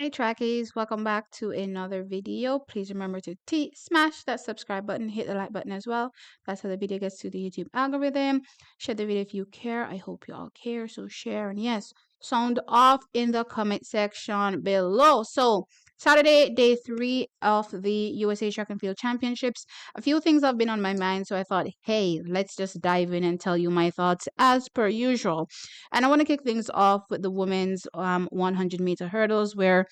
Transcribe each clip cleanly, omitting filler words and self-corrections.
Hi trackies, welcome back to another video. Please remember to smash that subscribe button, hit the like button as well. That's how the video gets to the YouTube algorithm. Share the video if you care. I hope you all care, so share. And yes, sound off in the comment section below. So Saturday, day 3 of the USA Track and Field Championships. A few things have been on my mind, so I thought, hey, let's just dive in and tell you my thoughts as per usual. And I want to kick things off with the women's 100-meter hurdles, where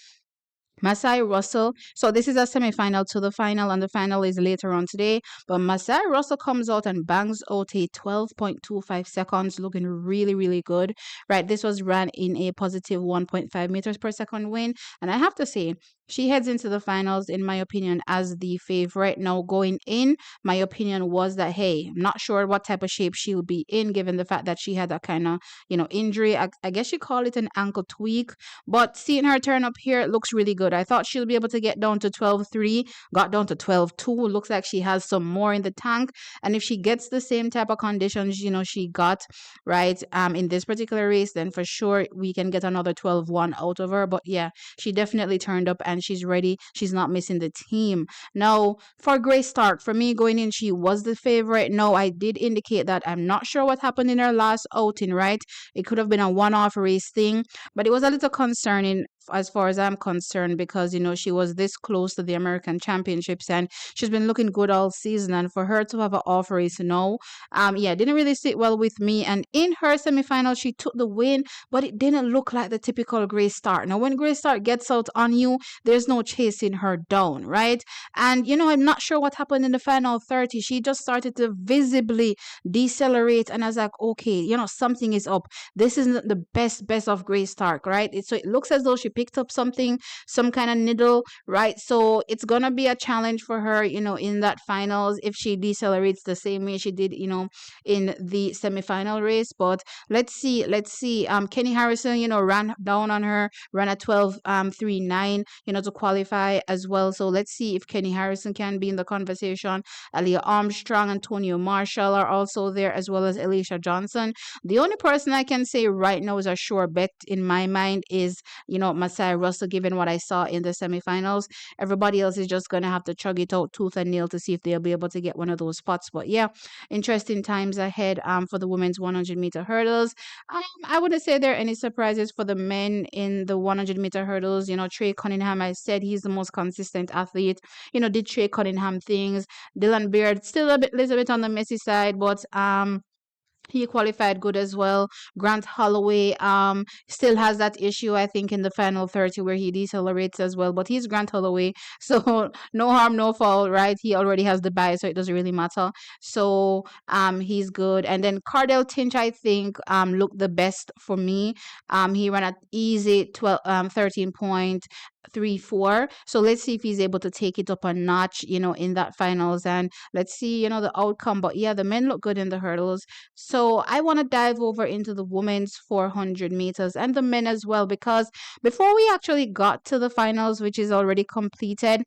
Masai Russell. So this is a semi-final to the final, and the final is later on today. But Masai Russell comes out and bangs out a 12.25 seconds, looking really, really good. Right, this was ran in a positive 1.5 meters per second win, and I have to say she heads into the finals, in my opinion, as the favorite. Now, going in, my opinion was that, hey, I'm not sure what type of shape she'll be in, given the fact that she had a kind of, injury. I guess you call it an ankle tweak. But seeing her turn up here, it looks really good. I thought she'll be able to get down to 12.3, got down to 12.2. Looks like she has some more in the tank. And if she gets the same type of conditions, she got, right, in this particular race, then for sure we can get another 12.1 out of her. But yeah, she definitely turned up and she's ready. She's not missing the team. Now, for Grace Stark, for me going in, she was the favorite. No, I did indicate that I'm not sure what happened in her last outing, right? It could have been a one-off race thing, but it was a little concerning as far as I'm concerned, because she was this close to the American Championships and she's been looking good all season, and for her to have an off race, didn't really sit well with me. And in her semifinal, she took the win, but it didn't look like the typical Grace Stark. Now, when Grace Stark gets out on you, there's no chasing her down, right? And I'm not sure what happened in the final 30. She just started to visibly decelerate, and I was like, okay, something is up. This isn't the best of Grace Stark, right? So it looks as though she picked up something, some kind of needle, right? So it's gonna be a challenge for her, in that finals, if she decelerates the same way she did, in the semifinal race. But let's see. Kenny Harrison, ran down on her, ran at 12.39, to qualify as well. So let's see if Kenny Harrison can be in the conversation. Aaliyah Armstrong, Antonio Marshall are also there, as well as Alicia Johnson. The only person I can say right now is a sure bet in my mind is, Masai Russell, given what I saw in the semifinals. Everybody else is just going to have to chug it out tooth and nail to see if they'll be able to get one of those spots. But yeah, interesting times ahead for the women's 100-meter hurdles. I wouldn't say there are any surprises for the men in the 100-meter hurdles. Trey Cunningham, I said he's the most consistent athlete. Did Trey Cunningham things. Dylan Beard, still a little bit on the messy side, but he qualified good as well. Grant Holloway still has that issue, I think, in the final 30 where he decelerates as well. But he's Grant Holloway, so no harm, no foul, right? He already has the bye, so it doesn't really matter. So he's good. And then Cardell Tinch, I think, looked the best for me. He ran at easy 13.34. So let's see if he's able to take it up a notch, in that finals. And let's see, the outcome. But yeah, the men look good in the hurdles. So I want to dive over into the women's 400 meters and the men as well, because before we actually got to the finals, which is already completed,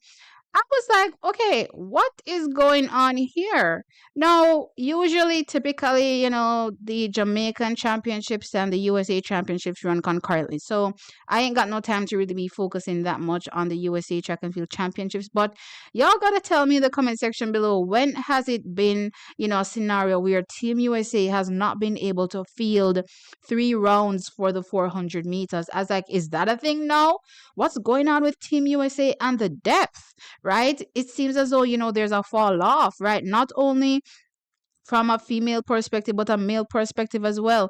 I was like, okay, what is going on here? Now, usually, typically, the Jamaican championships and the USA championships run concurrently. So I ain't got no time to really be focusing that much on the USA track and field championships. But y'all got to tell me in the comment section below, when has it been, a scenario where Team USA has not been able to field 3 rounds for the 400 meters? I was like, is that a thing now? What's going on with Team USA and the depth? Right? It seems as though, there's a fall off, right? Not only from a female perspective, but a male perspective as well.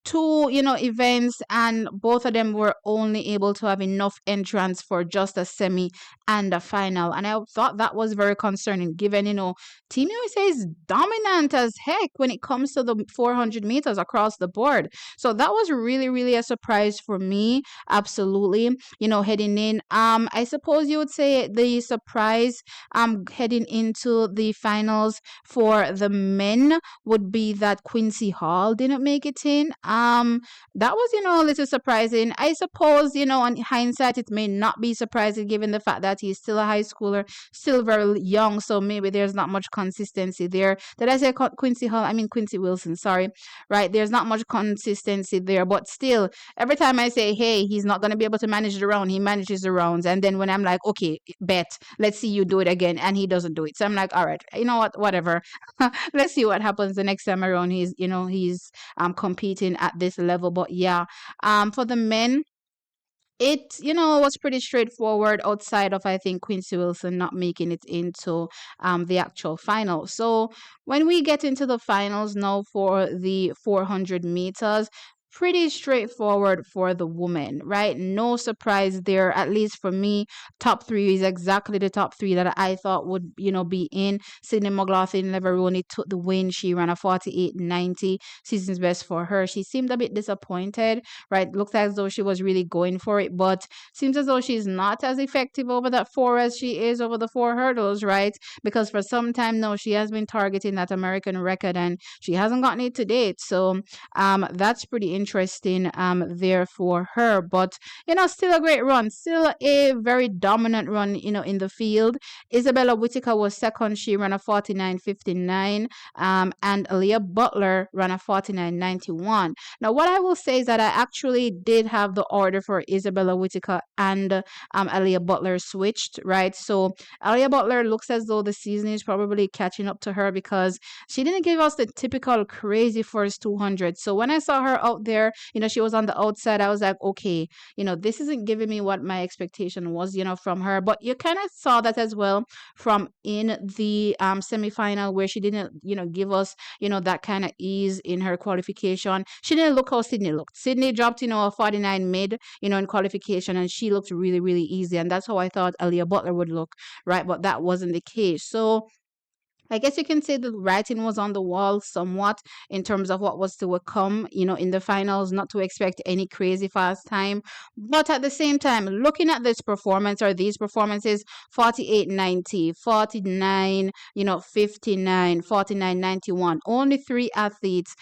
2 events, and both of them were only able to have enough entrants for just a semi and a final. And I thought that was very concerning, given Team USA is dominant as heck when it comes to the 400 meters across the board. So that was really, really a surprise for me. Absolutely. Heading in, I suppose you would say the surprise heading into the finals for the men would be that Quincy Hall didn't make it in. That was, a little surprising. I suppose, on hindsight, it may not be surprising given the fact that he's still a high schooler, still very young. So maybe there's not much consistency there. Did I say Quincy Hall? I mean Quincy Wilson. Sorry, right? There's not much consistency there, but still, every time I say, hey, he's not going to be able to manage the round, he manages the rounds. And then when I'm like, okay, bet, let's see you do it again, and he doesn't do it. So I'm like, all right, you know what, whatever. Let's see what happens the next time around. He's competing at this level. But yeah, for the men, it was pretty straightforward outside of, I think, Quincy Wilson not making it into the actual final. So when we get into the finals now for the 400 meters, pretty straightforward for the women, right? No surprise there, at least for me. Top three is exactly the top three that I thought would be in. Sydney McLaughlin Leveroni took the win. She ran a 48.90, season's best for her. She seemed a bit disappointed, right? Looks as though she was really going for it, but seems as though she's not as effective over that four as she is over the four hurdles, right? Because for some time now, she has been targeting that American record and she hasn't gotten it to date. So that's pretty interesting there for her. But still a great run, still a very dominant run, in the field. Isabella Whitaker was second. She ran a 49.59, and Aaliyah Butler ran a 49.91. Now, what I will say is that I actually did have the order for Isabella Whitaker and Aaliyah Butler switched, right? So Aaliyah Butler looks as though the season is probably catching up to her because she didn't give us the typical crazy first 200. So when I saw her out there, she was on the outside, I was like, okay, this isn't giving me what my expectation was, from her. But you kind of saw that as well from in the semifinal where she didn't, give us, that kind of ease in her qualification. She didn't look how Sydney looked. Sydney dropped, a 49 mid, in qualification, and she looked really, really easy. And that's how I thought Aaliyah Butler would look, right? But that wasn't the case. So I guess you can say the writing was on the wall somewhat in terms of what was to come, in the finals, not to expect any crazy fast time. But at the same time, looking at this performance or these performances, 48.90, 49, 59, 49.91, only three athletes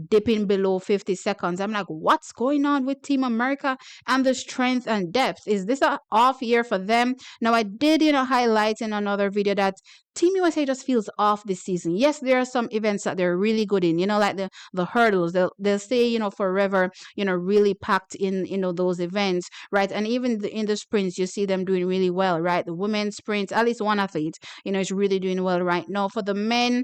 dipping below 50 seconds. I'm like, what's going on with Team America and the strength and depth? Is this an off year for them? Now, I did, highlight in another video that Team USA just feels off this season. Yes, there are some events that they're really good in, like the hurdles. They'll stay, forever, really packed in, those events, right? And even in the sprints, you see them doing really well, right? The women's sprints, at least one athlete, is really doing well right now. For the men,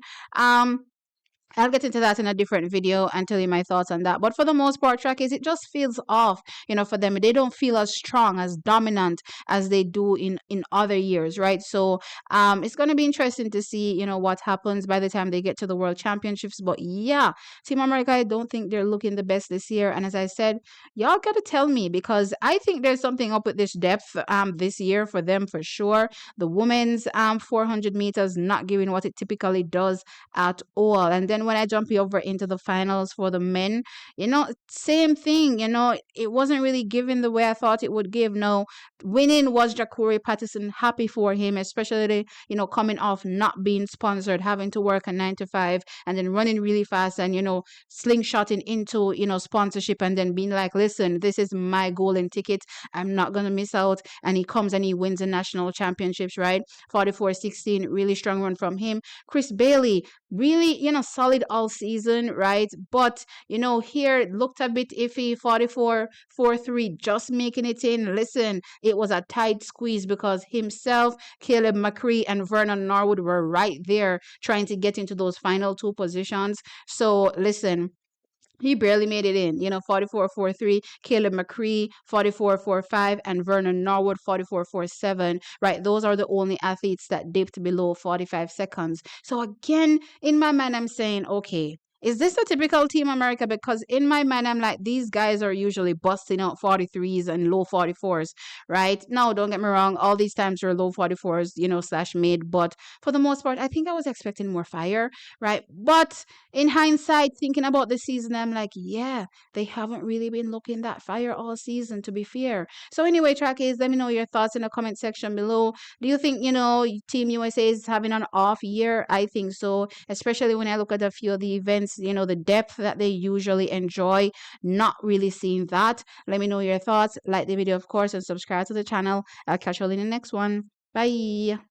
I'll get into that in a different video and tell you my thoughts on that. But for the most part, trackies, it just feels off, for them. They don't feel as strong, as dominant as they do in other years, right? So it's going to be interesting to see, what happens by the time they get to the World Championships. But yeah, Team America, I don't think they're looking the best this year. And as I said, y'all got to tell me because I think there's something up with this depth this year for them for sure. The women's 400 meters not giving what it typically does at all. And then when I jump over into the finals for the men, same thing, it wasn't really given the way I thought it would give. No, winning was Jacori Patterson. Happy for him, especially, coming off not being sponsored, having to work a 9 to 5 and then running really fast and, slingshotting into, sponsorship and then being like, listen, this is my golden ticket. I'm not going to miss out. And he comes and he wins the national championships, right? 44-16, really strong run from him. Chris Bailey, really, solid all season, right? But, here it looked a bit iffy, 44-43, just making it in. Listen, it was a tight squeeze because himself, Caleb McCree, and Vernon Norwood were right there trying to get into those final two positions. So, listen, he barely made it in, 44-43, Caleb McCree, 44-45, and Vernon Norwood, 44-47, right? Those are the only athletes that dipped below 45 seconds. So again, in my mind, I'm saying, okay, is this a typical Team America? Because in my mind, I'm like, these guys are usually busting out 43s and low 44s, right? Now, don't get me wrong. All these times are low 44s, slash mid. But for the most part, I think I was expecting more fire, right? But in hindsight, thinking about the season, I'm like, yeah, they haven't really been looking that fire all season, to be fair. So anyway, trackies, let me know your thoughts in the comment section below. Do you think, Team USA is having an off year? I think so, especially when I look at a few of the events intense, the depth that they usually enjoy. Not really seeing that. Let me know your thoughts. Like the video, of course, and subscribe to the channel. I'll catch you all in the next one. Bye.